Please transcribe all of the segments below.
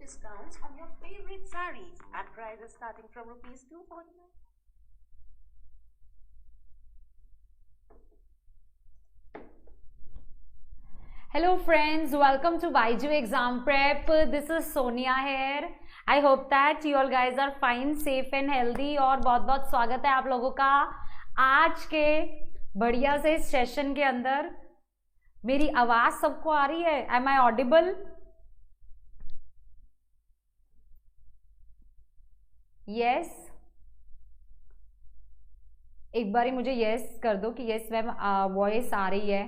discounts on your favorite sarees at prices starting from rupees 249. Hello friends, welcome to YG Exam Prep. This is Sonia here. I hope that you all guys are fine, safe and healthy. और बहुत बहुत स्वागत है आप लोगों का आज के बढ़िया से सेशन के अंदर। मेरी आवाज सबको आ रही है? Am I audible? Yes. एक बारी मुझे yes कर दो कि yes मैम वॉइस आ रही है।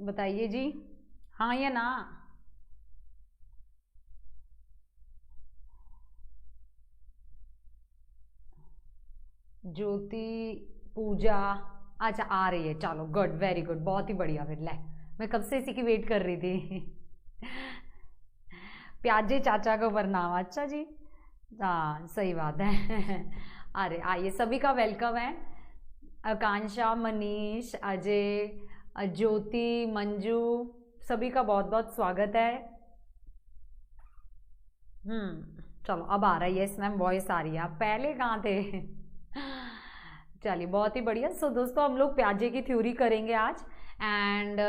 बताइए जी, हाँ या ना। ज्योति, पूजा, अच्छा आ रही है, चलो गुड, वेरी गुड, बहुत ही बढ़िया। फिर ले, मैं कब से इसी की वेट कर रही थी। प्याजे चाचा को प्रणाम। अच्छा जी, हाँ सही बात है। अरे आइए, सभी का वेलकम है। आकांक्षा, मनीष, अजय, ज्योति, मंजू, सभी का बहुत बहुत स्वागत है। चलो अब आ रही है, इस मैम वॉइस आ रही है। आप पहले कहाँ थे? चलिए बहुत ही बढ़िया। सो दोस्तों, हम लोग प्याजे की थ्योरी करेंगे आज। एंड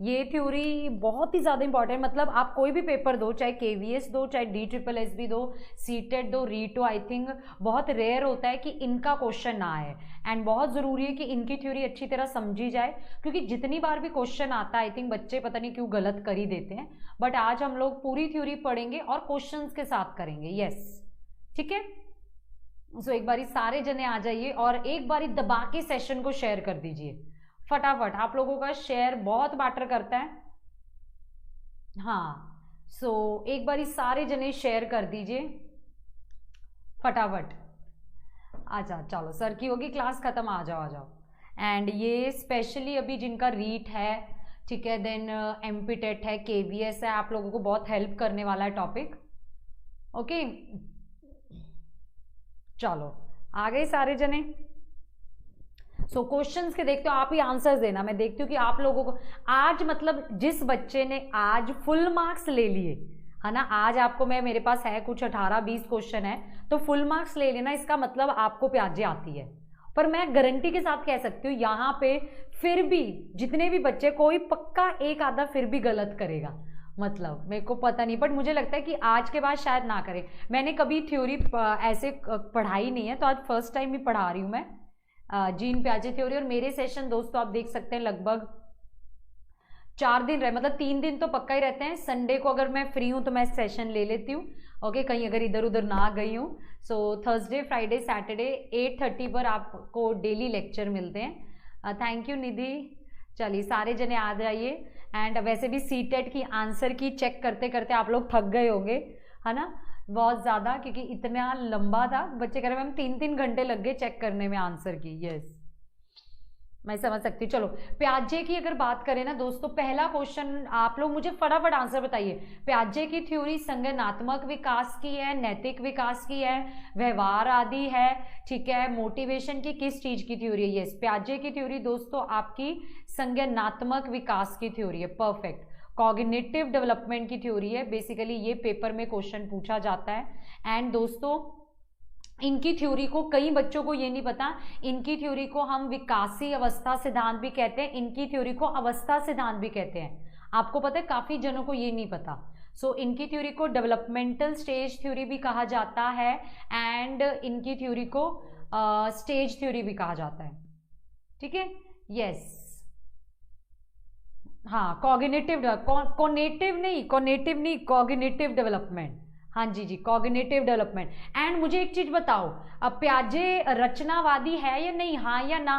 ये थ्योरी बहुत ही ज़्यादा इंपॉर्टेंट, मतलब आप कोई भी पेपर दो, चाहे केवीएस दो, चाहे DSSS दो, सीटेट दो, रीटो, आई थिंक बहुत रेयर होता है कि इनका क्वेश्चन ना आए। एंड बहुत ज़रूरी है कि इनकी थ्योरी अच्छी तरह समझी जाए, क्योंकि जितनी बार भी क्वेश्चन आता है आई थिंक बच्चे पता नहीं क्यों गलत कर ही देते हैं। बट आज हम लोग पूरी थ्योरी पढ़ेंगे और क्वेश्चंस के साथ करेंगे। यस, ठीक है। सो एक बारी सारे जने आ जाइए और एक बारी दबा के सेशन को शेयर कर दीजिए फटाफट। आप लोगों का शेयर बहुत मैटर करता है। हाँ, सो एक बारी सारे जने शेयर कर दीजिए फटाफट। अच्छा चलो, सर की होगी क्लास खत्म, आ जाओ आ जाओ। एंड ये स्पेशली अभी जिनका रीट है, ठीक है, देन एमपीटेट है, केवीएस है, आप लोगों को बहुत हेल्प करने वाला है टॉपिक। ओके चलो, आ गए सारे जने। सो क्वेश्चंस के देखते हो, आप ही आंसर्स देना। मैं देखती हूँ कि आप लोगों को आज, मतलब जिस बच्चे ने आज फुल मार्क्स ले लिए है ना, आज आपको मेरे पास है कुछ 18-20 क्वेश्चन है, तो फुल मार्क्स ले लेना, इसका मतलब आपको प्याजे आती है। पर मैं गारंटी के साथ कह सकती हूँ यहाँ पे फिर भी जितने भी बच्चे, कोई पक्का एक आधा फिर भी गलत करेगा, मतलब मेरे को पता नहीं, बट मुझे लगता है कि आज के बाद शायद ना करे। मैंने कभी थ्योरी ऐसे पढ़ाई नहीं है, तो आज फर्स्ट टाइम ही पढ़ा रही हूँ मैं जीन प्याजे थ्योरी। और मेरे सेशन दोस्तों आप देख सकते हैं लगभग 4 दिन रहे, मतलब 3 दिन तो पक्का ही रहते हैं। संडे को अगर मैं फ्री हूँ तो मैं सेशन ले लेती हूँ, ओके, कहीं अगर इधर उधर ना गई हूँ। सो थर्सडे, फ्राइडे, सैटरडे 8:30 पर आपको डेली लेक्चर मिलते हैं। थैंक यू निधि। चलिए सारे जने आ जाइए। एंड वैसे भी सीटेट की आंसर की चेक करते करते आप लोग थक गए होंगे, है ना, बहुत ज़्यादा, क्योंकि इतना लंबा था। बच्चे कह रहे हैं मैम 3-3 घंटे लग गए चेक करने में आंसर की। यस, मैं समझ सकती हूँ। चलो प्याजे की अगर बात करें ना दोस्तों, पहला क्वेश्चन आप लोग मुझे फटाफट आंसर बताइए। प्याजे की थ्योरी संज्ञानात्मक विकास की है, नैतिक विकास की है, व्यवहार आदि है, ठीक है, मोटिवेशन की, किस चीज की थ्योरी है? यस, प्याजे की थ्योरी दोस्तों आपकी संज्ञानात्मक विकास की थ्योरी है। परफेक्ट। कॉग्निटिव डेवलपमेंट की थ्योरी है, बेसिकली ये पेपर में क्वेश्चन पूछा जाता है। एंड दोस्तों इनकी थ्योरी को, कई बच्चों को ये नहीं पता, इनकी थ्योरी को हम विकासी अवस्था सिद्धांत भी कहते हैं, इनकी थ्योरी को अवस्था सिद्धांत भी कहते हैं। आपको पता है, काफी जनों को ये नहीं पता। सो इनकी थ्योरी को डेवलपमेंटल स्टेज थ्योरी भी कहा जाता है, एंड इनकी थ्योरी को स्टेज थ्योरी भी कहा जाता है, ठीक है। यस, हाँ, कॉग्निटिव, कोनेटिव नहीं, कॉग्निटिव डेवलपमेंट। हाँ जी जी, कॉग्निटिव डेवलपमेंट। एंड मुझे एक चीज बताओ, अब प्याजे रचनावादी है या नहीं, हाँ या ना?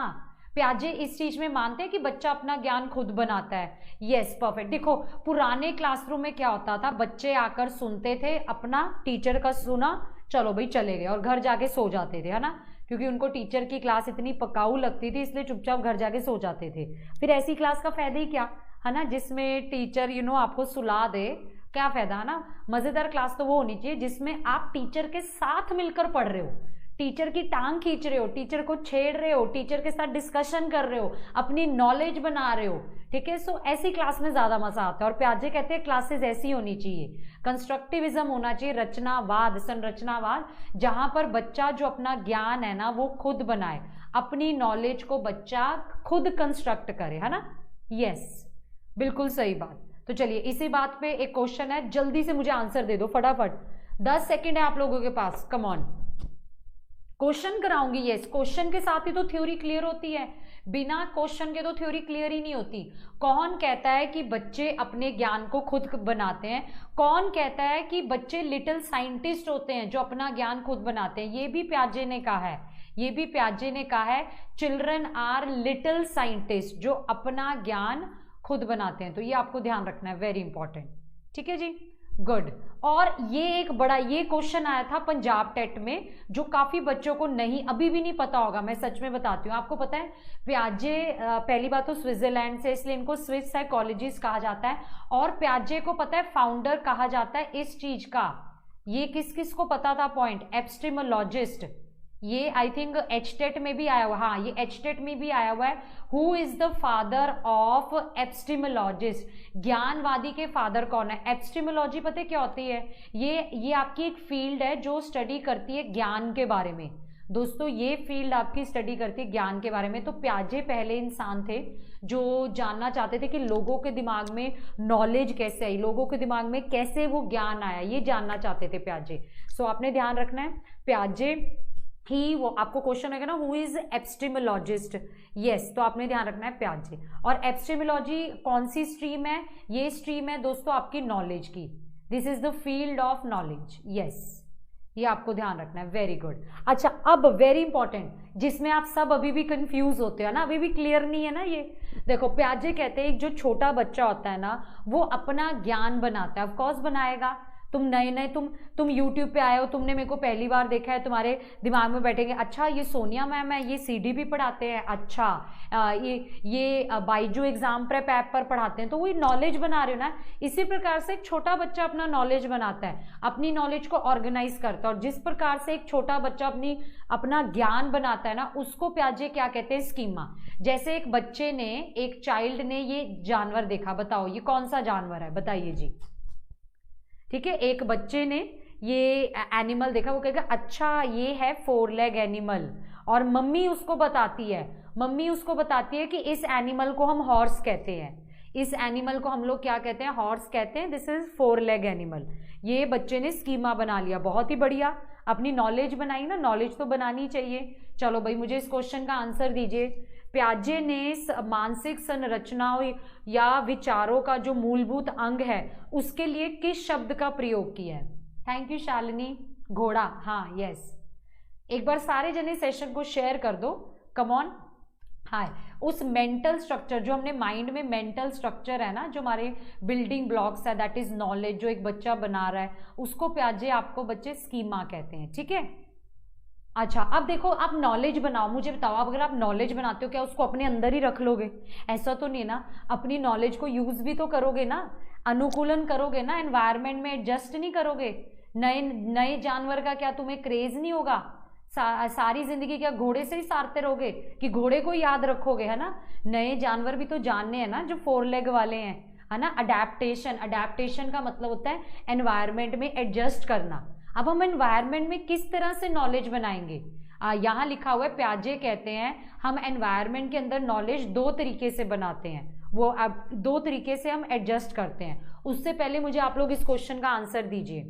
प्याजे इस चीज में मानते हैं कि बच्चा अपना ज्ञान खुद बनाता है। Yes, perfect. देखो पुराने क्लासरूम में क्या होता था, बच्चे आकर सुनते थे, अपना टीचर का सुना, चलो भाई चले गए, और घर जाके सो जाते थे, है ना, क्योंकि उनको टीचर की क्लास इतनी पकाऊ लगती थी, इसलिए चुपचाप घर जाके सो जाते थे। फिर ऐसी क्लास का फायदा ही क्या, है ना, जिसमें टीचर आपको सुला दे, क्या फायदा, है ना। मजेदार क्लास तो वो होनी चाहिए जिसमें आप टीचर के साथ मिलकर पढ़ रहे हो, टीचर की टांग खींच रहे हो, टीचर को छेड़ रहे हो, टीचर के साथ डिस्कशन कर रहे हो, अपनी नॉलेज बना रहे हो, ठीक है। सो ऐसी क्लास में ज्यादा मजा आता है। और प्याजे कहते हैं क्लासेस ऐसी होनी चाहिए, कंस्ट्रक्टिविज्म होना चाहिए, रचनावाद, संरचनावाद, जहां पर बच्चा जो अपना ज्ञान है ना वो खुद बनाए, अपनी नॉलेज को बच्चा खुद कंस्ट्रक्ट करे, है ना। यस, बिल्कुल सही बात। तो चलिए इसी बात पे एक क्वेश्चन है, जल्दी से मुझे आंसर दे दो फटाफट, 10 सेकंड है आप लोगों के पास, कम ऑन। क्वेश्चन कराऊंगी, यस, क्वेश्चन के साथ ही तो थ्योरी क्लियर होती है, बिना क्वेश्चन के तो थ्योरी क्लियर ही नहीं होती। कौन कहता है कि बच्चे अपने ज्ञान को खुद बनाते हैं? कौन कहता है कि बच्चे लिटिल साइंटिस्ट होते हैं जो अपना ज्ञान खुद बनाते हैं? ये भी प्याजे ने कहा है, ये भी प्याजे ने कहा है, चिल्ड्रन आर लिटिल साइंटिस्ट, जो अपना ज्ञान खुद बनाते हैं। तो ये आपको ध्यान रखना है, वेरी इंपॉर्टेंट, ठीक है जी, गुड। और ये एक बड़ा, ये क्वेश्चन आया था पंजाब टेट में, जो काफी बच्चों को नहीं, अभी भी नहीं पता होगा, मैं सच में बताती हूँ। आपको पता है प्याजे पहली बात तो स्विट्जरलैंड से, इसलिए इनको स्विस साइकोलॉजिस्ट कहा जाता है। और प्याजे को पता है फाउंडर कहा जाता है इस चीज का, ये किस किस को पता था पॉइंट? एपिस्टेमोलॉजिस्ट, ये आई थिंक एचटेट में भी आया हुआ, हाँ ये एचटेट में भी आया हुआ है। Who is the father of epistemologist? ज्ञानवादी के फादर कौन है? एपिस्टेमोलॉजी पता है क्या होती है? ये आपकी एक फील्ड है जो स्टडी करती है ज्ञान के बारे में। दोस्तों ये फील्ड आपकी स्टडी करती है ज्ञान के बारे में। तो प्याजे पहले इंसान थे जो जानना चाहते थे कि लोगों के दिमाग में नॉलेज कैसे आई, लोगों के दिमाग में कैसे वो ज्ञान आया, ये जानना चाहते थे प्याजे। सो आपने ध्यान रखना है, प्याजे ही, वो आपको क्वेश्चन होगा ना, हु इज एपिस्टेमोलॉजिस्ट? यस, तो आपने ध्यान रखना है प्याजे। और एपिस्टेमोलॉजी कौन सी स्ट्रीम है? ये स्ट्रीम है दोस्तों आपकी नॉलेज की, this is the field of knowledge. Yes, ये आपको ध्यान रखना है, वेरी गुड। अच्छा, अब वेरी इंपॉर्टेंट, जिसमें आप सब अभी भी कंफ्यूज होते हो ना, अभी भी क्लियर नहीं है ना, ये देखो प्याजे कहते हैं जो छोटा बच्चा होता है ना वो अपना ज्ञान बनाता है। ऑफ कोर्स बनाएगा, तुम नए नए तुम YouTube पे आए हो, तुमने मेरे को पहली बार देखा है, तुम्हारे दिमाग में बैठेंगे अच्छा ये सोनिया मैम है, ये CD भी पढ़ाते हैं, अच्छा ये बाइजू एग्जाम प्रेप ऐप पर पढ़ाते हैं, तो वही नॉलेज बना रहे हो ना। इसी प्रकार से एक छोटा बच्चा अपना नॉलेज बनाता है, अपनी नॉलेज को ऑर्गेनाइज करता है। और जिस प्रकार से एक छोटा बच्चा अपना ज्ञान बनाता है ना, उसको प्याजे क्या कहते हैं? स्कीमा। जैसे एक बच्चे ने, एक चाइल्ड ने ये जानवर देखा, बताओ ये कौन सा जानवर है, बताइए जी, ठीक है। एक बच्चे ने ये एनिमल देखा, वो कहेगा अच्छा ये है 4 लेग एनिमल, और मम्मी उसको बताती है कि इस एनिमल को हम हॉर्स कहते हैं, इस एनिमल को हम लोग क्या कहते हैं? हॉर्स कहते हैं, दिस इज 4 लेग एनिमल। ये बच्चे ने स्कीमा बना लिया, बहुत ही बढ़िया, अपनी नॉलेज बनाई ना, नॉलेज तो बनानी चाहिए। चलो भाई मुझे इस क्वेश्चन का आंसर दीजिए। प्याजे ने मानसिक संरचनाओं या विचारों का जो मूलभूत अंग है उसके लिए किस शब्द का प्रयोग किया है? Thank you Shalini. घोड़ा, हाँ यस। एक बार सारे जने सेशन को शेयर कर दो, कम ऑन। हाय, उस मेंटल स्ट्रक्चर जो हमने माइंड में, मेंटल स्ट्रक्चर है ना जो हमारे बिल्डिंग ब्लॉक्स है, दैट इज नॉलेज, जो एक बच्चा बना रहा है उसको प्याजे आपको बच्चे स्कीमा कहते हैं, ठीक है। अच्छा, अब देखो आप नॉलेज बनाओ, मुझे बताओ आप अगर आप नॉलेज बनाते हो क्या उसको अपने अंदर ही रख लोगे? ऐसा तो नहीं ना, अपनी नॉलेज को यूज भी तो करोगे ना, अनुकूलन करोगे ना, एनवायरनमेंट में एडजस्ट नहीं करोगे। नए जानवर का क्या तुम्हें क्रेज नहीं होगा? सारी जिंदगी क्या घोड़े से ही सारते रहोगे कि घोड़े को याद रखोगे, है ना? नए जानवर भी तो जानने हैं ना जो 4 लेग वाले हैं, है ना। अडेप्टेशन का मतलब होता है एनवायरनमेंट में एडजस्ट करना। अब हम एनवायरनमेंट में किस तरह से नॉलेज बनाएंगे? यहाँ लिखा हुआ है, प्याजे कहते हैं हम एनवायरनमेंट के अंदर नॉलेज 2 तरीके से बनाते हैं, वो अब 2 तरीके से हम एडजस्ट करते हैं। उससे पहले मुझे आप लोग इस क्वेश्चन का आंसर दीजिए।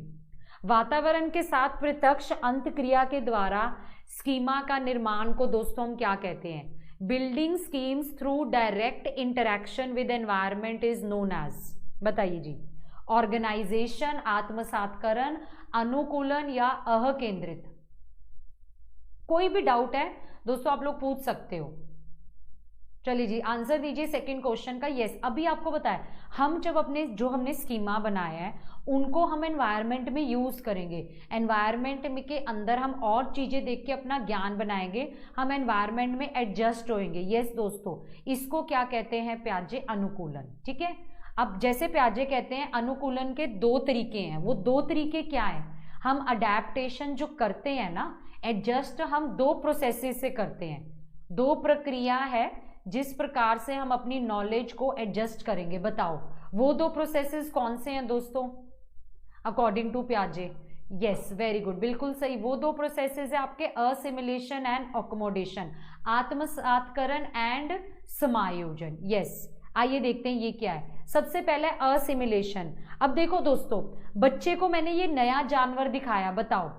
वातावरण के साथ प्रत्यक्ष अंतक्रिया के द्वारा स्कीमा का निर्माण को दोस्तों हम क्या कहते हैं? Building schemes through direct interaction with environment is known as, बताइए जी। ऑर्गेनाइजेशन, आत्मसातकरण, अनुकूलन या अकेंद्रित? कोई भी डाउट है दोस्तों आप लोग पूछ सकते हो। चलिए जी आंसर दीजिए सेकंड क्वेश्चन का। यस, अभी आपको बताया हम जब हमने स्कीमा बनाया है उनको हम एनवायरनमेंट में यूज करेंगे, एनवायरनमेंट में के अंदर हम और चीजें देख के अपना ज्ञान बनाएंगे, हम एनवायरनमेंट में एडजस्ट होएंगे। यस दोस्तों, इसको क्या कहते हैं प्याजे? अनुकूलन, ठीक है। अब जैसे प्याजे कहते हैं अनुकूलन के 2 तरीके हैं, वो 2 तरीके क्या है? हम अडेप्टेशन जो करते हैं ना, एडजस्ट हम दो प्रोसेसेस से करते हैं, दो प्रक्रिया है जिस प्रकार से हम अपनी नॉलेज को एडजस्ट करेंगे। बताओ वो दो प्रोसेसेस कौन से हैं दोस्तों अकॉर्डिंग टू पियाजे? यस, वेरी गुड, बिल्कुल सही। वो दो प्रोसेसेस है आपके असिमिलेशन एंड अकोमोडेशन, आत्मसातकरण एंड समायोजन। यस, आइए देखते हैं ये क्या है। सबसे पहले असिमिलेशन। अब देखो दोस्तों, बच्चे को मैंने ये नया जानवर दिखाया, बताओ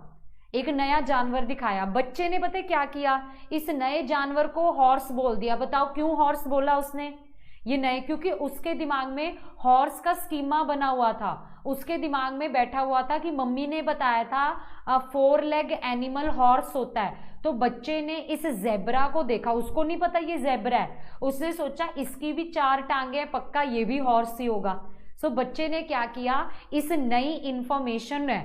एक नया जानवर दिखाया, बच्चे ने पता है क्या किया, इस नए जानवर को हॉर्स बोल दिया। बताओ क्यों हॉर्स बोला उसने? ये नए, क्योंकि उसके दिमाग में हॉर्स का स्कीमा बना हुआ था, उसके दिमाग में बैठा हुआ था कि मम्मी ने बताया था 4 लेग एनिमल हॉर्स होता है। तो बच्चे ने इस जेब्रा को देखा, उसको नहीं पता ये जेब्रा है, उसने सोचा इसकी भी 4 टांगे हैं, पक्का ये भी हॉर्स ही होगा। सो बच्चे ने क्या किया, इस नई इंफॉर्मेशन है,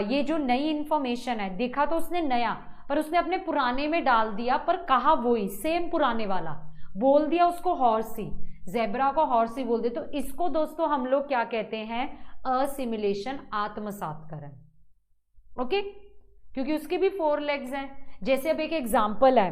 ये जो नई इंफॉर्मेशन है, देखा तो उसने नया, पर उसने अपने पुराने में डाल दिया, पर कहा वही सेम पुराने वाला, बोल दिया उसको हॉर्स ही, जेब्रा को हॉर्स ही बोल दे। तो इसको दोस्तों हम लोग क्या कहते हैं? असिमिलेशन, आत्मसातकरण। ओके, क्योंकि उसकी भी 4 लेग्स हैं। जैसे अब एक एग्जाम्पल है,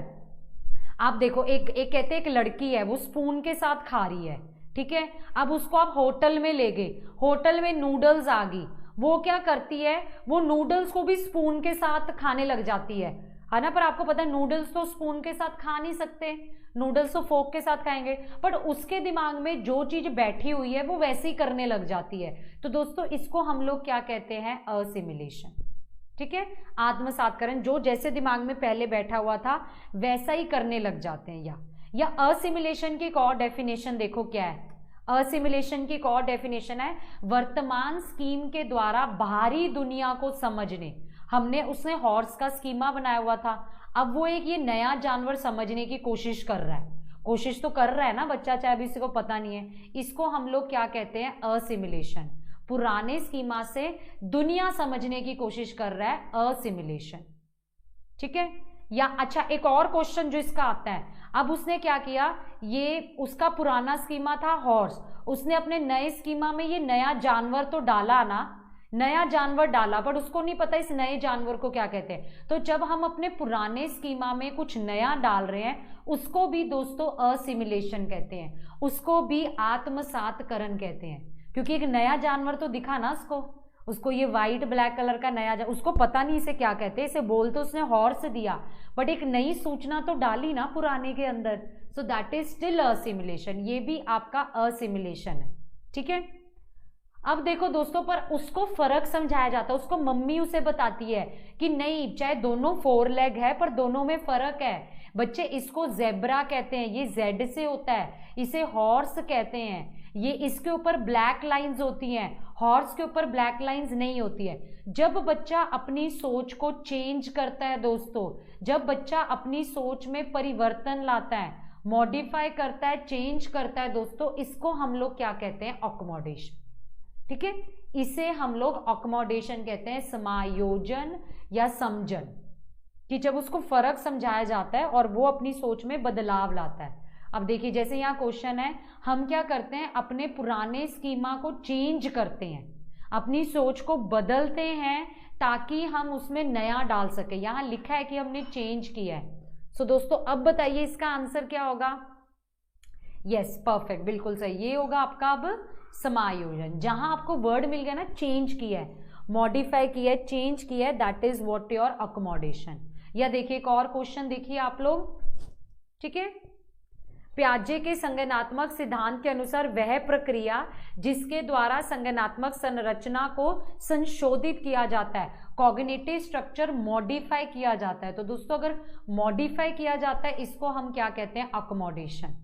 आप देखो, एक कहते हैं एक लड़की है, वो स्पून के साथ खा रही है, ठीक है। अब उसको आप होटल में ले गए, होटल में नूडल्स आ गई, वो क्या करती है, वो नूडल्स को भी स्पून के साथ खाने लग जाती है ना। पर आपको पता है नूडल्स तो स्पून के साथ खा नहीं सकते, नूडल्स तो फोक के साथ खाएंगे, बट उसके दिमाग में जो चीज बैठी हुई है वो वैसे ही करने लग जाती है। तो दोस्तों इसको हम लोग क्या कहते हैं? असिमिलेशन, ठीक है, आत्मसातकरण। जो जैसे दिमाग में पहले बैठा हुआ था वैसा ही करने लग जाते हैं। या असिमिलेशन की एक और डेफिनेशन देखो क्या है। असिमिलेशन की एक और डेफिनेशन है, वर्तमान स्कीम के द्वारा बाहरी दुनिया को समझने। हमने उसने हॉर्स का स्कीमा बनाया हुआ था, अब वो एक ये नया जानवर समझने की कोशिश कर रहा है, कोशिश तो कर रहा है ना बच्चा, चाहे अभी किसी को पता नहीं है। इसको हम लोग क्या कहते हैं? असिमिलेशन। पुराने स्कीमा से दुनिया समझने की कोशिश कर रहा है, असिमिलेशन, ठीक है। या अच्छा, एक और क्वेश्चन जो इसका आता है, अब उसने क्या किया, ये उसका पुराना स्कीमा था हॉर्स, उसने अपने नए स्कीमा में ये नया जानवर तो डाला ना, नया जानवर डाला, बट उसको नहीं पता इस नए जानवर को क्या कहते हैं। तो जब हम अपने पुराने स्कीमा में कुछ नया डाल रहे हैं, उसको भी दोस्तों असिमिलेशन कहते हैं, उसको भी आत्मसातकरण कहते हैं। क्योंकि एक नया जानवर तो दिखा ना उसको ये वाइट ब्लैक कलर का नया उसको पता नहीं इसे क्या कहते हैं, इसे बोल तो उसने हॉर्स दिया, बट एक नई सूचना तो डाली ना पुराने के अंदर। So that is still assimilation, ये भी आपका असिमिलेशन है, ठीक है। अब देखो दोस्तों, पर उसको फर्क समझाया जाता है, उसको मम्मी उसे बताती है कि नहीं, चाहे दोनों 4 लेग है पर दोनों में फर्क है। बच्चे इसको जेब्रा कहते हैं, ये जेड से होता है, इसे हॉर्स कहते हैं, ये इसके ऊपर ब्लैक लाइंस होती हैं, हॉर्स के ऊपर ब्लैक लाइंस नहीं होती है। जब बच्चा अपनी सोच को चेंज करता है दोस्तों, जब बच्चा अपनी सोच में परिवर्तन लाता है, मॉडिफाई करता है, चेंज करता है दोस्तों, इसको हम लोग क्या कहते हैं? अकोमोडेशन, ठीक है। इसे हम लोग अकोमोडेशन कहते हैं, समायोजन या समझन, कि जब उसको फर्क समझाया जाता है और वो अपनी सोच में बदलाव लाता है। अब देखिए, जैसे यहाँ क्वेश्चन है, हम क्या करते हैं? अपने पुराने स्कीमा को चेंज करते हैं, अपनी सोच को बदलते हैं ताकि हम उसमें नया डाल सके। यहाँ लिखा है कि हमने चेंज किया है। सो दोस्तों अब बताइए इसका आंसर क्या होगा? यस, परफेक्ट, बिल्कुल सही, ये होगा आपका अब समायोजन। जहां आपको वर्ड मिल गया ना, चेंज किया है, मॉडिफाई किया है, चेंज किया है, that is what your accommodation. या देखिए एक और क्वेश्चन देखिए आप लोग, ठीक है। पियाजे के संज्ञानात्मक सिद्धांत के अनुसार वह प्रक्रिया जिसके द्वारा संज्ञानात्मक संरचना को संशोधित किया जाता है, कॉग्निटिव स्ट्रक्चर मॉडिफाई किया जाता है। तो दोस्तों अगर मॉडिफाई किया जाता है, इसको हम क्या कहते हैं? अकोमोडेशन।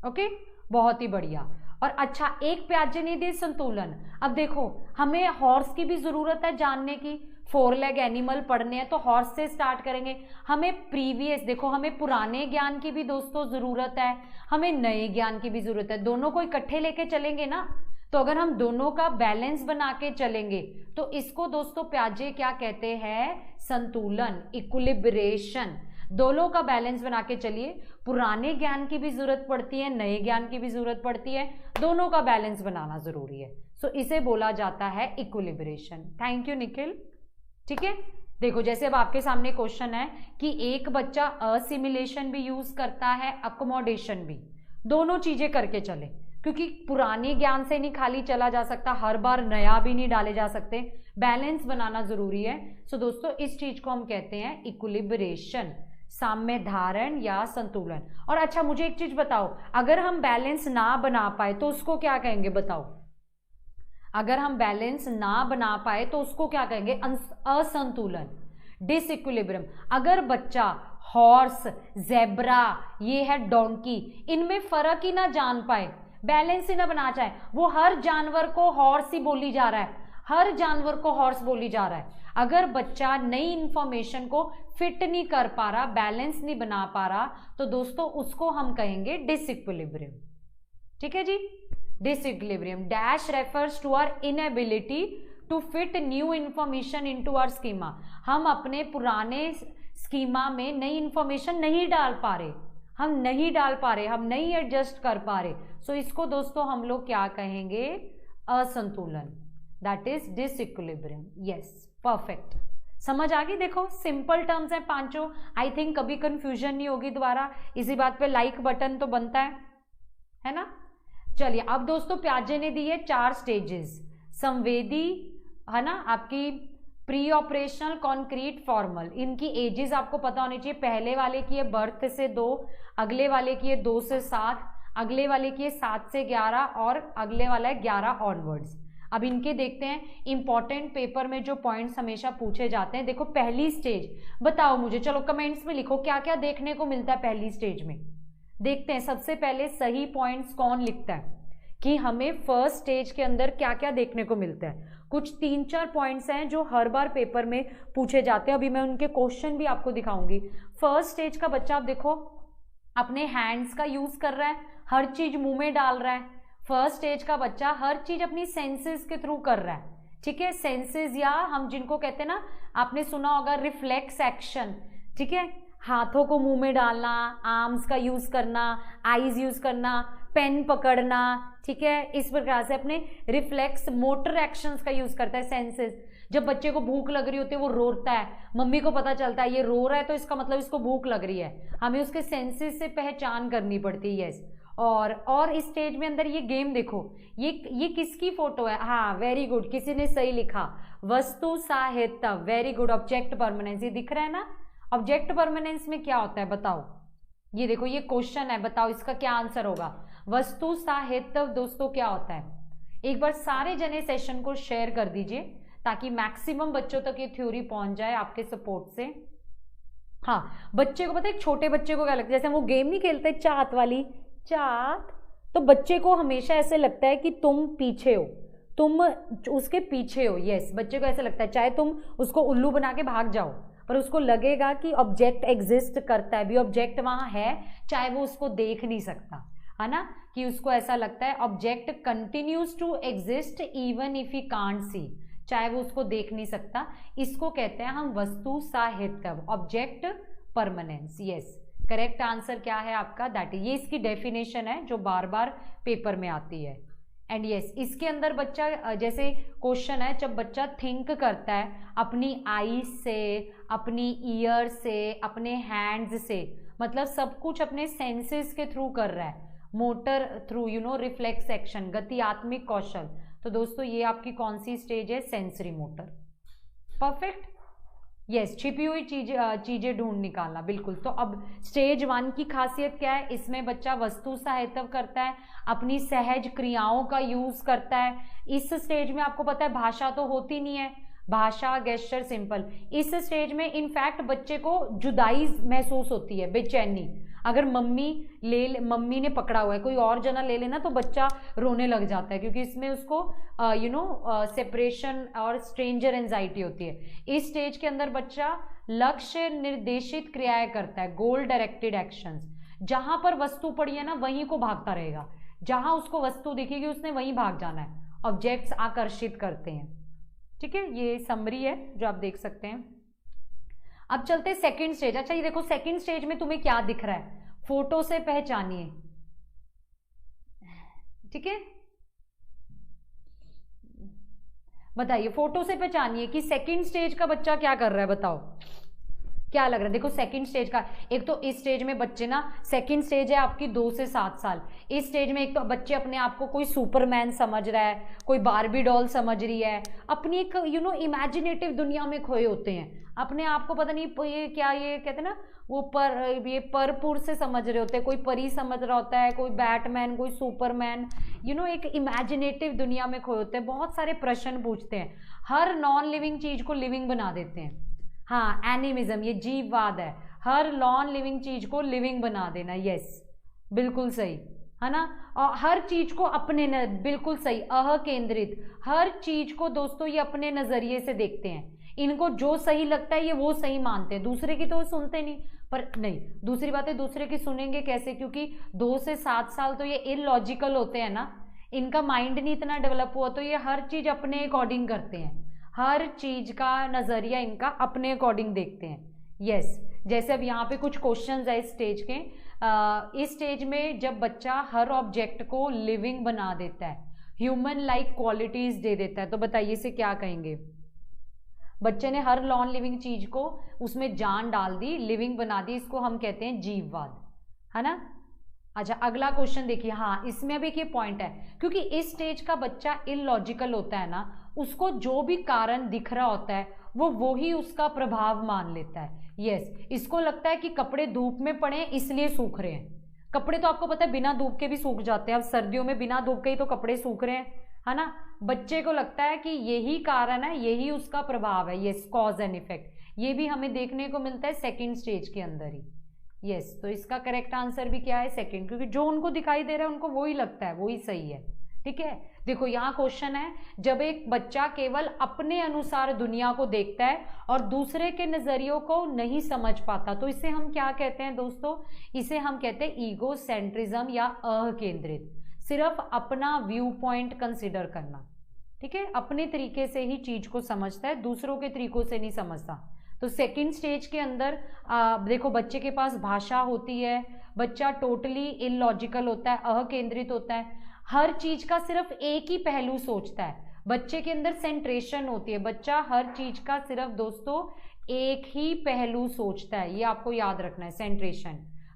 ओके, बहुत ही बढ़िया। और अच्छा, एक पियाजे ने दिए संतुलन। अब देखो, हमें हॉर्स की भी जरूरत है जानने की, 4 लेग एनिमल पढ़ने हैं तो हॉर्स से स्टार्ट करेंगे। हमें प्रीवियस, देखो हमें पुराने ज्ञान की भी दोस्तों जरूरत है, हमें नए ज्ञान की भी जरूरत है, दोनों को इकट्ठे लेके चलेंगे ना। तो अगर हम दोनों का बैलेंस बना के चलेंगे तो इसको दोस्तों पियाजे क्या कहते हैं? संतुलन, इक्विलिब्रेशन। दोनों का बैलेंस बना के चलिए, पुराने ज्ञान की भी जरूरत पड़ती है, नए ज्ञान की भी जरूरत पड़ती है, दोनों का बैलेंस बनाना जरूरी है। सो इसे बोला जाता है इक्विलिब्रेशन। Thank you Nikhil. ठीक है, देखो जैसे अब आपके सामने क्वेश्चन है कि एक बच्चा असिमिलेशन भी यूज करता है, अकोमोडेशन भी, दोनों चीजें करके चले, क्योंकि पुराने ज्ञान से नहीं खाली चला जा सकता, हर बार नया भी नहीं डाले जा सकते, बैलेंस बनाना जरूरी है। सो दोस्तों इस चीज को हम कहते हैं इक्विलिब्रेशन, साम्य धारण या संतुलन। और अच्छा मुझे एक चीज बताओ, अगर हम बैलेंस ना बना पाए तो उसको क्या कहेंगे बताओ? अगर हम बैलेंस ना बना पाए तो उसको क्या कहेंगे? असंतुलन, डिसइक्विलिब्रियम। अगर बच्चा हॉर्स, जेब्रा, ये है डोंकी, इनमें फर्क ही ना जान पाए, बैलेंस ही ना बना चाहे, वो हर जानवर को हॉर्स ही बोली जा रहा है, हर जानवर को हॉर्स बोली जा रहा है। अगर बच्चा नई इंफॉर्मेशन को फिट नहीं कर पा रहा, बैलेंस नहीं बना पा रहा, तो दोस्तों उसको हम कहेंगे डिसइक्विलिब्रियम। ठीक है जी, disequilibrium. Dash refers to our inability to fit new information into our schema. हम अपने पुराने स्कीमा में नई इंफॉर्मेशन नहीं डाल पा रहे, हम नहीं डाल पा रहे, हम नहीं एडजस्ट कर पा रहे, सो इसको दोस्तों हम लोग क्या कहेंगे? असंतुलन, that is disequilibrium. Yes, perfect, समझ आ गई? देखो सिंपल टर्म्स हैं पांचों, आई थिंक कभी कंफ्यूजन नहीं होगी दोबारा। इसी बात पे लाइक बटन तो बनता है ना? चलिए अब दोस्तों प्याजे ने दी है 4 स्टेजेस, संवेदी है ना, आपकी प्री ऑपरेशनल, कॉन्क्रीट, फॉर्मल। इनकी एजेस आपको पता होनी चाहिए। पहले वाले की है बर्थ से 2, अगले वाले की है 2 से 7, अगले वाले की है 7 से 11 और अगले वाला है 11 ऑनवर्ड्स। अब इनके देखते हैं इंपॉर्टेंट पेपर में जो पॉइंट्स हमेशा पूछे जाते हैं। देखो पहली स्टेज बताओ मुझे, चलो कमेंट्स में लिखो क्या क्या देखने को मिलता है पहली स्टेज में। देखते हैं सबसे पहले सही पॉइंट्स कौन लिखता है कि हमें फर्स्ट स्टेज के अंदर क्या क्या देखने को मिलता है। कुछ 3-4 पॉइंट्स हैं जो हर बार पेपर में पूछे जाते हैं, अभी मैं उनके क्वेश्चन भी आपको दिखाऊंगी। फर्स्ट स्टेज का बच्चा आप देखो अपने हैंड्स का यूज कर रहा है, हर चीज मुंह में डाल रहा है। फर्स्ट स्टेज का बच्चा हर चीज अपनी सेंसेस के थ्रू कर रहा है। ठीक है, सेंसेस या हम जिनको कहते हैं ना, आपने सुना होगा रिफ्लेक्स एक्शन। ठीक है, हाथों को मुंह में डालना, आर्म्स का यूज करना, आईज यूज करना, पेन पकड़ना। ठीक है, इस प्रकार से अपने रिफ्लेक्स मोटर एक्शंस का यूज करता है, सेंसेस। जब बच्चे को भूख लग रही होती है वो रोता है, मम्मी को पता चलता है ये रो रहा है तो इसका मतलब इसको भूख लग रही है, हमें उसके सेंसेस से पहचान करनी पड़ती है। यस, और इस स्टेज में अंदर ये गेम देखो, ये किसकी फोटो है? हाँ वेरी गुड, किसी ने सही लिखा, वस्तु साहित्य, वेरी गुड। ऑब्जेक्ट परमानेंस, ये दिख रहा है ना, ऑब्जेक्ट परमानेंस में क्या होता है बताओ? ये देखो ये क्वेश्चन है, बताओ इसका क्या आंसर होगा? वस्तु साहित्य दोस्तों क्या होता है? एक बार सारे जने सेशन को शेयर कर दीजिए ताकि मैक्सिमम बच्चों तक ये थ्योरी पहुंच जाए आपके सपोर्ट से। हाँ, बच्चे को पता है, छोटे बच्चे को क्या लगता है, जैसे वो गेम नहीं खेलते चाट वाली, चाट, तो बच्चे को हमेशा ऐसे लगता है कि तुम पीछे हो, तुम उसके पीछे हो। यस, बच्चे को ऐसे लगता है, चाहे तुम उसको उल्लू बना के भाग जाओ पर उसको लगेगा कि ऑब्जेक्ट एग्जिस्ट करता है, भी ऑब्जेक्ट वहां है, चाहे वो उसको देख नहीं सकता, है ना, कि उसको ऐसा लगता है object continues to exist even if he can't see, चाहे वो उसको देख नहीं सकता। इसको कहते हैं हम वस्तु साहित्य, object permanence. Yes, correct answer क्या है आपका? दैट ये इसकी डेफिनेशन है जो बार बार पेपर में आती है। एंड यस, इसके अंदर बच्चा, जैसे क्वेश्चन है, जब बच्चा थिंक करता है अपनी आई से, अपनी ईयर से, अपने हैंड्स से, मतलब सब कुछ अपने सेंसेस के थ्रू कर रहा है, motor through, you know, reflex action, गतिआत्मिक कौशल। तो दोस्तों ये आपकी कौन सी स्टेज है? Sensory motor. परफेक्ट। यस, छिपी हुई चीजें ढूंढ निकालना, बिल्कुल। तो अब स्टेज 1 की खासियत क्या है? इसमें बच्चा वस्तु साहित्य करता है, अपनी सहज क्रियाओं का यूज करता है। इस स्टेज में आपको पता है भाषा तो होती नहीं है, भाषा, गेस्चर, सिंपल। इस स्टेज में इनफैक्ट बच्चे को जुदाई महसूस होती है, बेचैनी। अगर मम्मी ने पकड़ा हुआ है, कोई और जना ले लेना तो बच्चा रोने लग जाता है, क्योंकि इसमें उसको सेपरेशन और स्ट्रेंजर एंजाइटी होती है। इस स्टेज के अंदर बच्चा लक्ष्य निर्देशित क्रियाएं करता है, गोल डायरेक्टेड एक्शंस। जहां पर वस्तु पड़ी है ना वहीं को भागता रहेगा, जहां उसको वस्तु दिखेगी उसने वहीं भाग जाना है। ऑब्जेक्ट्स आकर्षित करते हैं। ठीक है, ये समरी है जो आप देख सकते हैं। अब चलते सेकंड स्टेज। अच्छा ये देखो सेकंड स्टेज में तुम्हें क्या दिख रहा है, फोटो से पहचानिए। ठीक है, बताइए, फोटो से पहचानिए कि सेकंड स्टेज का बच्चा क्या कर रहा है, बताओ क्या लग रहा है। देखो सेकंड स्टेज का, एक तो इस स्टेज में बच्चे ना, सेकंड स्टेज है आपकी 2 से 7 साल। इस स्टेज में एक तो बच्चे अपने आप को कोई सुपरमैन समझ रहा है, कोई बारबी डॉल समझ रही है, अपनी एक इमेजिनेटिव दुनिया में खोए होते हैं, अपने आप को पता नहीं ये क्या, ये कहते हैं ना वो ये परपुर से समझ रहे होते हैं, कोई परी समझ रहा होता है, कोई बैटमैन, कोई सुपरमैन, एक इमेजिनेटिव दुनिया में खोए होते हैं, बहुत सारे प्रश्न पूछते हैं, हर नॉन लिविंग चीज को लिविंग बना देते हैं। हाँ, एनिमिज्म, ये जीववाद है, हर नॉन लिविंग चीज को लिविंग बना देना। यस, बिल्कुल सही है ना। और हर चीज को अपने बिल्कुल सही, केंद्रित, हर चीज को दोस्तों ये अपने नजरिए से देखते हैं, इनको जो सही लगता है ये वो सही मानते हैं, दूसरे की तो सुनते नहीं। पर नहीं, दूसरी बात है, दूसरे की सुनेंगे कैसे, क्योंकि 2 से 7 साल तो ये इलॉजिकल होते हैं ना, इनका माइंड नहीं इतना डेवलप हुआ, तो ये हर चीज अपने अकॉर्डिंग करते हैं, हर चीज का नजरिया इनका अपने अकॉर्डिंग देखते हैं। यस, जैसे अब यहाँ पे कुछ क्वेश्चंस है इस स्टेज के। इस स्टेज में जब बच्चा हर ऑब्जेक्ट को लिविंग बना देता है, ह्यूमन लाइक क्वालिटीज दे देता है, तो बताइए इसे क्या कहेंगे। बच्चे ने हर नॉन लिविंग चीज को उसमें जान डाल दी, लिविंग बना दी, इसको हम कहते हैं जीववाद, है ना। अच्छा, अगला क्वेश्चन देखिए। हाँ, इसमें अब एक ये पॉइंट है, क्योंकि इस स्टेज का बच्चा इलॉजिकल होता है ना, उसको जो भी कारण दिख रहा होता है वो ही उसका प्रभाव मान लेता है। यस, इसको लगता है कि कपड़े धूप में पड़े इसलिए सूख रहे हैं। कपड़े तो आपको पता है बिना धूप के भी सूख जाते हैं, अब सर्दियों में बिना धूप के ही तो कपड़े सूख रहे हैं, है ना। बच्चे को लगता है कि यही कारण है, यही उसका प्रभाव है। यस, कॉज एंड इफेक्ट, ये भी हमें देखने को मिलता है सेकंड स्टेज के अंदर ही। यस, तो इसका करेक्ट आंसर भी क्या है, सेकंड, क्योंकि जो उनको दिखाई दे रहा है उनको वही लगता है, वही सही है। ठीक है, देखो यहाँ क्वेश्चन है, जब एक बच्चा केवल अपने अनुसार दुनिया को देखता है और दूसरे के नजरियों को नहीं समझ पाता, तो इसे हम क्या कहते हैं दोस्तों, इसे हम कहते हैं ईगो सेंट्रिज्म या अकेंद्रित, सिर्फ अपना व्यू पॉइंट कंसिडर करना। ठीक है, अपने तरीके से ही चीज को समझता है, दूसरों के तरीकों से नहीं समझता। तो सेकंड स्टेज के अंदर देखो बच्चे के पास भाषा होती है, बच्चा टोटली इलॉजिकल होता है, अकेंद्रित होता है, हर चीज का सिर्फ एक ही पहलू सोचता है, बच्चे के अंदर सेंट्रेशन होती है, बच्चा हर चीज का सिर्फ दोस्तों एक ही पहलू सोचता है, ये आपको याद रखना है। सेंट्रेशन,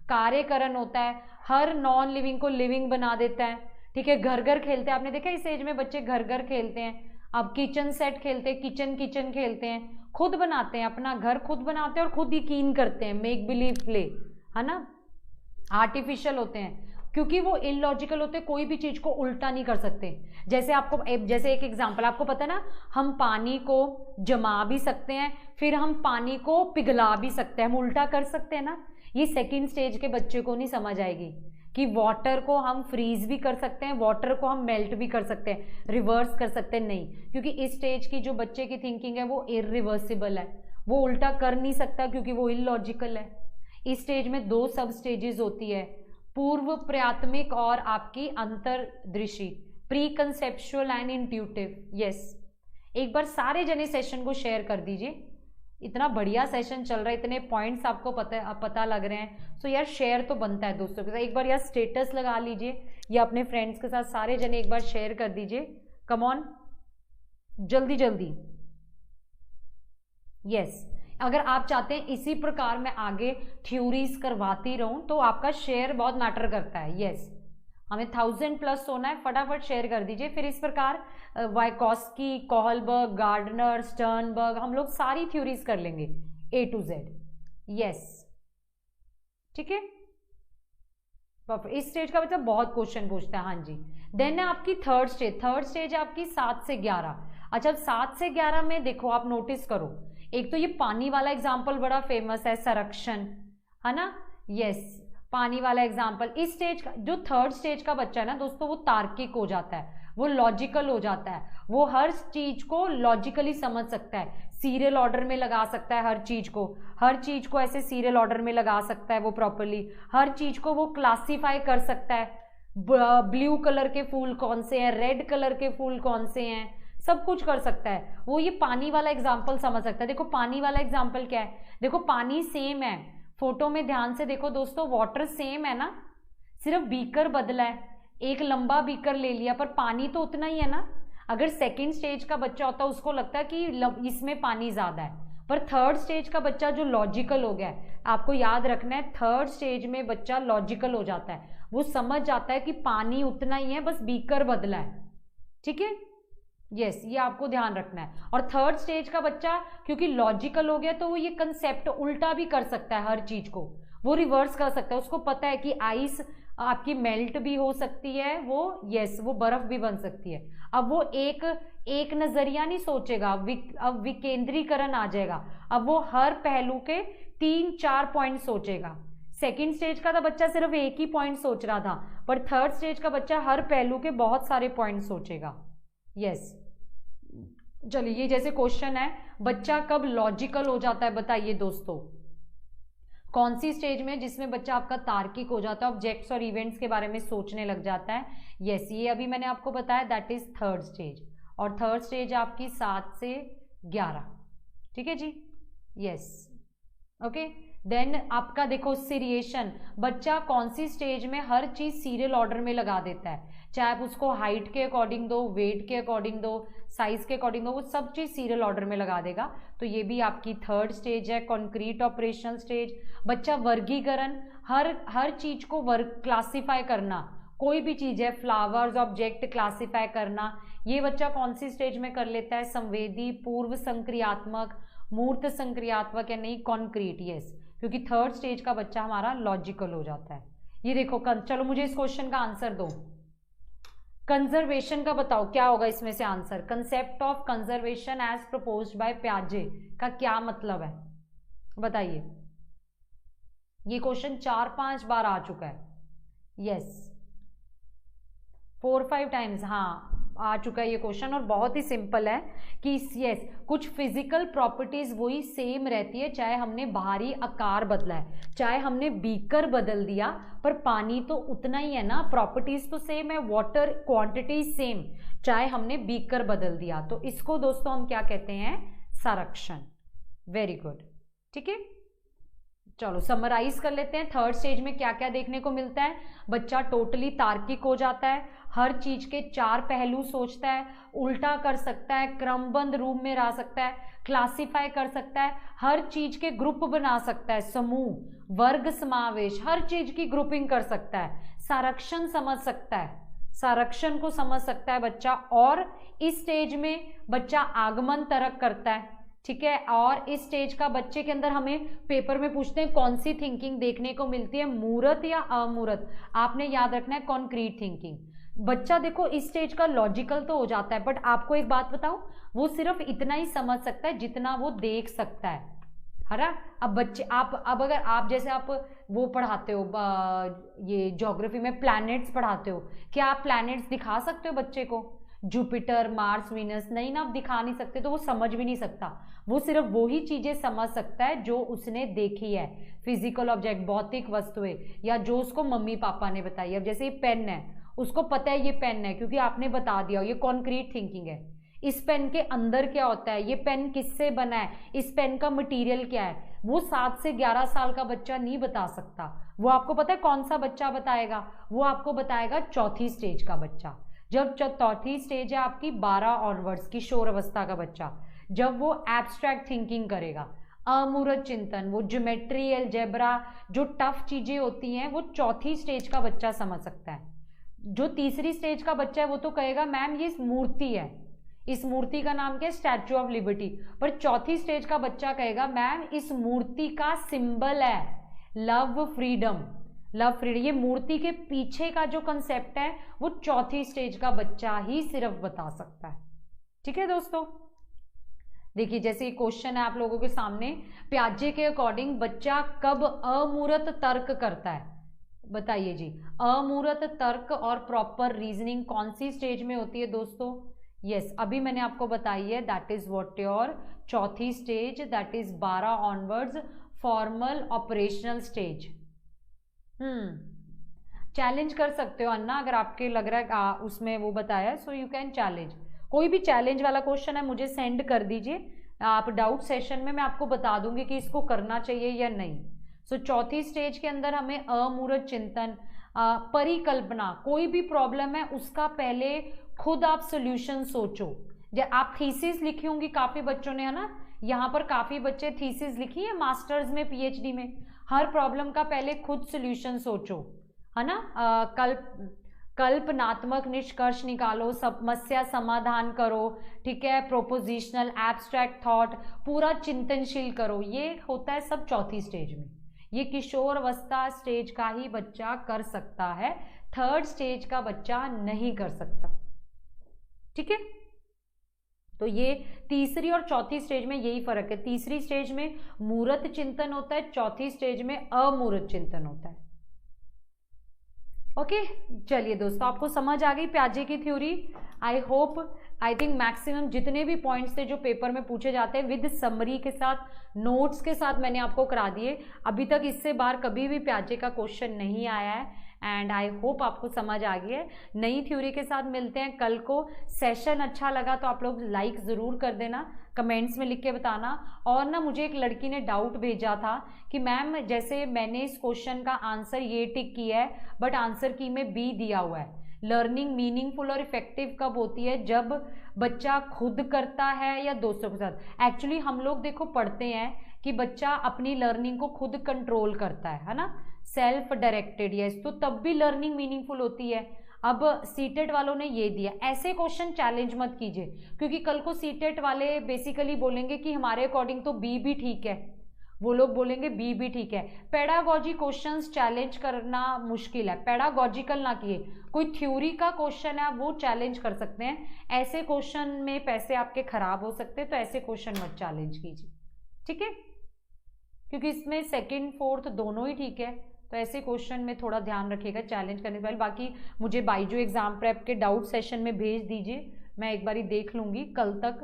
कार्यकरण होता है, हर नॉन लिविंग को लिविंग बना देता है। ठीक है, घर घर खेलते हैं, आपने देखा इस एज में बच्चे घर घर खेलते हैं, अब किचन सेट खेलते हैं, किचन खेलते हैं, खुद बनाते हैं, अपना घर खुद बनाते हैं और खुद यकीन करते हैं, मेक बिलीव प्ले, है ना। आर्टिफिशियल होते हैं क्योंकि वो इलॉजिकल होते हैं, कोई भी चीज को उल्टा नहीं कर सकते। जैसे एक एग्जांपल आपको पता है ना, हम पानी को जमा भी सकते हैं, फिर हम पानी को पिघला भी सकते हैं, हम उल्टा कर सकते हैं ना। ये सेकंड स्टेज के बच्चे को नहीं समझ आएगी कि वाटर को हम फ्रीज भी कर सकते हैं, वाटर को हम मेल्ट भी कर सकते हैं, रिवर्स कर सकते हैं, नहीं, क्योंकि इस स्टेज की जो बच्चे की थिंकिंग है वो इरिवर्सिबल है, वो उल्टा कर नहीं सकता क्योंकि वो इलॉजिकल है। इस स्टेज में 2 सब स्टेजेस होती है, पूर्व प्राथमिक और आपकी अंतर्दृष्टि, pre conceptual and intuitive. Yes, एक बार सारे जने सेशन को शेयर कर दीजिए, इतना बढ़िया सेशन चल रहा है, इतने पॉइंट्स आपको पता लग रहे हैं, सो यार शेयर तो बनता है दोस्तों के साथ। एक बार यार स्टेटस लगा लीजिए या अपने फ्रेंड्स के साथ सारे जने एक बार शेयर कर दीजिए, कम ऑन, जल्दी जल्दी। यस, अगर आप चाहते हैं इसी प्रकार मैं आगे थ्योरीज करवाती रहूं तो आपका शेयर बहुत मैटर करता है। यस, हमें 1000+ होना है, फटाफट शेयर कर दीजिए। फिर इस प्रकार वाइकोस्की, कोहलबर्ग, गार्डनर, स्टर्नबर्ग, हम लोग सारी थ्योरीज कर लेंगे A to Z। यस, ठीक है, इस स्टेज का मतलब बहुत क्वेश्चन पूछता है। हाँ जी, देन है आपकी थर्ड स्टेज है आपकी 7 से 11। अच्छा, 7 से 11 में देखो आप नोटिस करो, एक तो ये पानी वाला एग्जाम्पल बड़ा फेमस है, संरक्षण, है ना। यस, पानी वाला एग्जाम्पल। इस स्टेज का जो थर्ड स्टेज का बच्चा है ना दोस्तों, वो तार्किक हो जाता है, वो लॉजिकल हो जाता है, वो हर चीज को लॉजिकली समझ सकता है, सीरियल ऑर्डर में लगा सकता है, हर चीज को ऐसे सीरियल ऑर्डर में लगा सकता है वो प्रॉपरली, हर चीज को वो क्लासीफाई कर सकता है, ब्लू कलर के फूल कौन से हैं, रेड कलर के फूल कौन से हैं, सब कुछ कर सकता है वो। ये पानी वाला एग्जाम्पल समझ सकता है। देखो पानी वाला एग्जाम्पल क्या है, देखो पानी सेम है, फोटो में ध्यान से देखो दोस्तों, वाटर सेम है ना, सिर्फ बीकर बदला है, एक लंबा बीकर ले लिया, पर पानी तो उतना ही है ना। अगर सेकंड स्टेज का बच्चा होता है उसको लगता है कि इसमें पानी ज़्यादा है, पर थर्ड स्टेज का बच्चा जो लॉजिकल हो गया है, आपको याद रखना है थर्ड स्टेज में बच्चा लॉजिकल हो जाता है, वो समझ जाता है कि पानी उतना ही है, बस बीकर बदला है। ठीक है, यस, ये आपको ध्यान रखना है। और थर्ड स्टेज का बच्चा क्योंकि लॉजिकल हो गया तो वो ये कंसेप्ट उल्टा भी कर सकता है, हर चीज को वो रिवर्स कर सकता है। उसको पता है कि आइस आपकी मेल्ट भी हो सकती है, वो यस वो बर्फ भी बन सकती है। अब वो एक नजरिया नहीं सोचेगा, अब विकेंद्रीकरण आ जाएगा, अब वो हर पहलू के 3-4 पॉइंट सोचेगा। सेकंड स्टेज का था बच्चा सिर्फ एक ही पॉइंट सोच रहा था, पर थर्ड स्टेज का बच्चा हर पहलू के बहुत सारे पॉइंट सोचेगा। यस, चलिए ये जैसे क्वेश्चन है, बच्चा कब लॉजिकल हो जाता है बताइए दोस्तों, कौन सी स्टेज में जिसमें बच्चा आपका तार्किक हो जाता है, ऑब्जेक्ट्स और इवेंट्स के बारे में सोचने लग जाता है। यस, ये अभी मैंने आपको बताया, दैट इज थर्ड स्टेज। और थर्ड स्टेज आपकी 7 से 11। ठीक है जी, यस, ओके। देन आपका देखो सीरिएशन, बच्चा कौन सी स्टेज में हर चीज सीरियल ऑर्डर में लगा देता है, चाहे आप उसको हाइट के अकॉर्डिंग दो, वेट के अकॉर्डिंग दो, साइज के अकॉर्डिंग दो, वो सब चीज सीरियल ऑर्डर में लगा देगा। तो ये भी आपकी थर्ड स्टेज है, कॉन्क्रीट ऑपरेशनल स्टेज। बच्चा वर्गीकरण, हर चीज को क्लासीफाई करना, कोई भी चीज है फ्लावर्स ऑब्जेक्ट क्लासीफाई करना, ये बच्चा कौन सी स्टेज में कर लेता है, संवेदी, पूर्व संक्रियात्मक, मूर्त संक्रियात्मक या नहीं, कॉन्क्रीट। यस, क्योंकि थर्ड स्टेज का बच्चा हमारा लॉजिकल हो जाता है। ये देखो चलो मुझे इस क्वेश्चन का आंसर दो, कंजर्वेशन का बताओ क्या होगा इसमें से answer. Concept of conservation as proposed by प्याजे का क्या मतलब है बताइए। ये क्वेश्चन 4-5 बार आ चुका है। यस, 4-5 टाइम्स हाँ आ चुका है ये क्वेश्चन, और बहुत ही सिंपल है कि यस कुछ फिजिकल प्रॉपर्टीज वही सेम रहती है, चाहे हमने बाहरी आकार बदला है, चाहे हमने बीकर बदल दिया, पर पानी तो उतना ही है ना, प्रॉपर्टीज तो सेम है, वाटर क्वांटिटी सेम, चाहे हमने बीकर बदल दिया। तो इसको दोस्तों हम क्या कहते हैं, संरक्षण। वेरी गुड, ठीक है। चलो समराइज कर लेते हैं, थर्ड स्टेज में क्या क्या देखने को मिलता है। बच्चा टोटली तार्किक हो जाता है, हर चीज के 4 पहलू सोचता है, उल्टा कर सकता है, क्रमबद्ध रूप में रह सकता है, क्लासिफाई कर सकता है, हर चीज के ग्रुप बना सकता है, समूह, वर्ग, समावेश, हर चीज की ग्रुपिंग कर सकता है, संरक्षण समझ सकता है, संरक्षण को समझ सकता है बच्चा। और इस स्टेज में बच्चा आगमन तर्क करता है, ठीक है। और इस स्टेज का बच्चे के अंदर हमें पेपर में पूछते हैं कौन सी थिंकिंग देखने को मिलती है, मूर्त या अमूर्त। आपने याद रखना है कॉन्क्रीट थिंकिंग। बच्चा देखो इस स्टेज का लॉजिकल तो हो जाता है, बट आपको एक बात बताऊं, वो सिर्फ इतना ही समझ सकता है जितना वो देख सकता है ना। अब बच्चे अब अगर आप जैसे आप वो पढ़ाते हो ये ज्योग्राफी में प्लैनेट्स पढ़ाते हो, क्या आप प्लैनेट्स दिखा सकते हो बच्चे को, जुपिटर, मार्स, वीनस? नहीं ना, आप दिखा नहीं सकते, तो वो समझ भी नहीं सकता। वो सिर्फ वही चीजें समझ सकता है जो उसने देखी है, फिजिकल ऑब्जेक्ट, भौतिक वस्तुएं, या जो उसको मम्मी पापा ने बताई। अब जैसे ये पेन है, उसको पता है ये पेन है क्योंकि आपने बता दिया, ये कॉन्क्रीट थिंकिंग है। इस पेन के अंदर क्या होता है, ये पेन किससे बना है, इस पेन का मटेरियल क्या है, वो 7 से 11 साल का बच्चा नहीं बता सकता। वो आपको पता है कौन सा बच्चा बताएगा, वो आपको बताएगा चौथी स्टेज का बच्चा। जब चौथी स्टेज है आपकी 12 ऑनवर्ड्स, किशोर अवस्था का बच्चा, जब वो एब्स्ट्रैक्ट थिंकिंग करेगा, अमूर्त चिंतन, वो ज्योमेट्री, अलजेब्रा, जो टफ चीजें होती हैं, वो चौथी स्टेज का बच्चा समझ सकता है। जो तीसरी स्टेज का बच्चा है वो तो कहेगा मैम ये मूर्ति है, इस मूर्ति का नाम क्या है, स्टैचू ऑफ लिबर्टी। पर चौथी स्टेज का बच्चा कहेगा मैम इस मूर्ति का सिंबल है लव, फ्रीडम, लव फ्रीडम। ये मूर्ति के पीछे का जो कंसेप्ट है वो चौथी स्टेज का बच्चा ही सिर्फ बता सकता है। ठीक है दोस्तों, देखिए जैसे क्वेश्चन है आप लोगों के सामने, प्याजे के अकॉर्डिंग बच्चा कब अमूर्त तर्क करता है बताइए जी। अमूर्त तर्क और प्रॉपर रीजनिंग कौन सी स्टेज में होती है दोस्तों? यस, अभी मैंने आपको बताई है, दैट इज व्हाट योर चौथी stage, that is 12 onwards, formal operational stage. Challenge कर सकते हो अन्ना, अगर आपके लग रहा है उसमें वो बताया, सो यू कैन चैलेंज। कोई भी चैलेंज वाला क्वेश्चन है मुझे सेंड कर दीजिए, आप डाउट सेशन में मैं आपको बता दूंगी कि इसको करना चाहिए या नहीं। सो चौथी स्टेज के अंदर हमें अमूर्त चिंतन, परिकल्पना, कोई भी प्रॉब्लम है उसका पहले खुद आप सोल्यूशन सोचो। जब आप थीसिस लिखी होंगी काफी बच्चों ने, है ना, यहाँ पर काफी बच्चे थीसिस लिखी है मास्टर्स में, पीएचडी में। हर प्रॉब्लम का पहले खुद सोल्यूशन सोचो, है ना, कल्पनात्मक निष्कर्ष निकालो, समस्या समाधान करो, ठीक है, प्रोपोजिशनल एब्स्ट्रैक्ट थॉट, पूरा चिंतनशील करो। ये होता है सब चौथी स्टेज में। ये किशोर अवस्था स्टेज का ही बच्चा कर सकता है, थर्ड स्टेज का बच्चा नहीं कर सकता, ठीक है। तो ये तीसरी और चौथी स्टेज में यही फर्क है। तीसरी स्टेज में मूर्त चिंतन होता है, चौथी स्टेज में अमूर्त चिंतन होता है। ओके, चलिए दोस्तों, आपको समझ आ गई प्याजे की theory. I hope, I think maximum जितने भी पॉइंट्स थे जो पेपर में पूछे जाते हैं विद समरी के साथ, नोट्स के साथ मैंने आपको करा दिए। अभी तक इससे बाहर कभी भी प्याजे का क्वेश्चन नहीं आया है एंड आई होप आपको समझ आ गई है। नई थ्योरी के साथ मिलते हैं कल को। सेशन अच्छा लगा तो आप लोग लाइक ज़रूर कर देना, कमेंट्स में लिख के बताना। और ना, मुझे एक लड़की ने डाउट भेजा था कि मैम जैसे मैंने इस क्वेश्चन का आंसर ये टिक किया है बट आंसर की में बी दिया हुआ है। लर्निंग मीनिंगफुल और इफेक्टिव कब होती है? जब बच्चा खुद करता है या दोस्तों के साथ। एक्चुअली हम लोग देखो पढ़ते हैं कि बच्चा अपनी लर्निंग को खुद कंट्रोल करता है ना, सेल्फ डायरेक्टेड, यस, तो तब भी लर्निंग मीनिंगफुल होती है। अब सीटेट वालों ने ये दिया, ऐसे क्वेश्चन चैलेंज मत कीजिए, क्योंकि कल को सीटेट वाले बेसिकली बोलेंगे कि हमारे अकॉर्डिंग तो बी भी ठीक है, वो लोग बोलेंगे बी भी ठीक है। पेडागॉजी क्वेश्चंस चैलेंज करना मुश्किल है, पेडागॉजिकल ना किए, कोई थ्योरी का क्वेश्चन है वो चैलेंज कर सकते हैं। ऐसे क्वेश्चन में पैसे आपके खराब हो सकते हैं, तो ऐसे क्वेश्चन मत चैलेंज कीजिए, ठीक है, क्योंकि इसमें सेकंड फोर्थ दोनों ही ठीक है। तो ऐसे क्वेश्चन में थोड़ा ध्यान रखिएगा चैलेंज करने से पहले। बाकी मुझे बाइजू एग्जाम प्रेप के डाउट सेशन में भेज दीजिए, मैं एक बारी देख लूँगी कल तक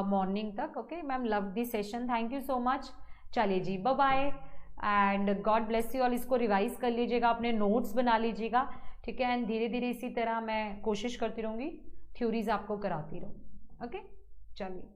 मॉर्निंग तक। Okay ma'am, love the session, thank you so much. चलिए जी, bye bye and God bless you all. इसको रिवाइज कर लीजिएगा, अपने नोट्स बना लीजिएगा, ठीक है। एंड धीरे धीरे इसी तरह मैं कोशिश करती रहूँगी, थ्योरीज आपको कराती रहूँ। ओके, चलिए।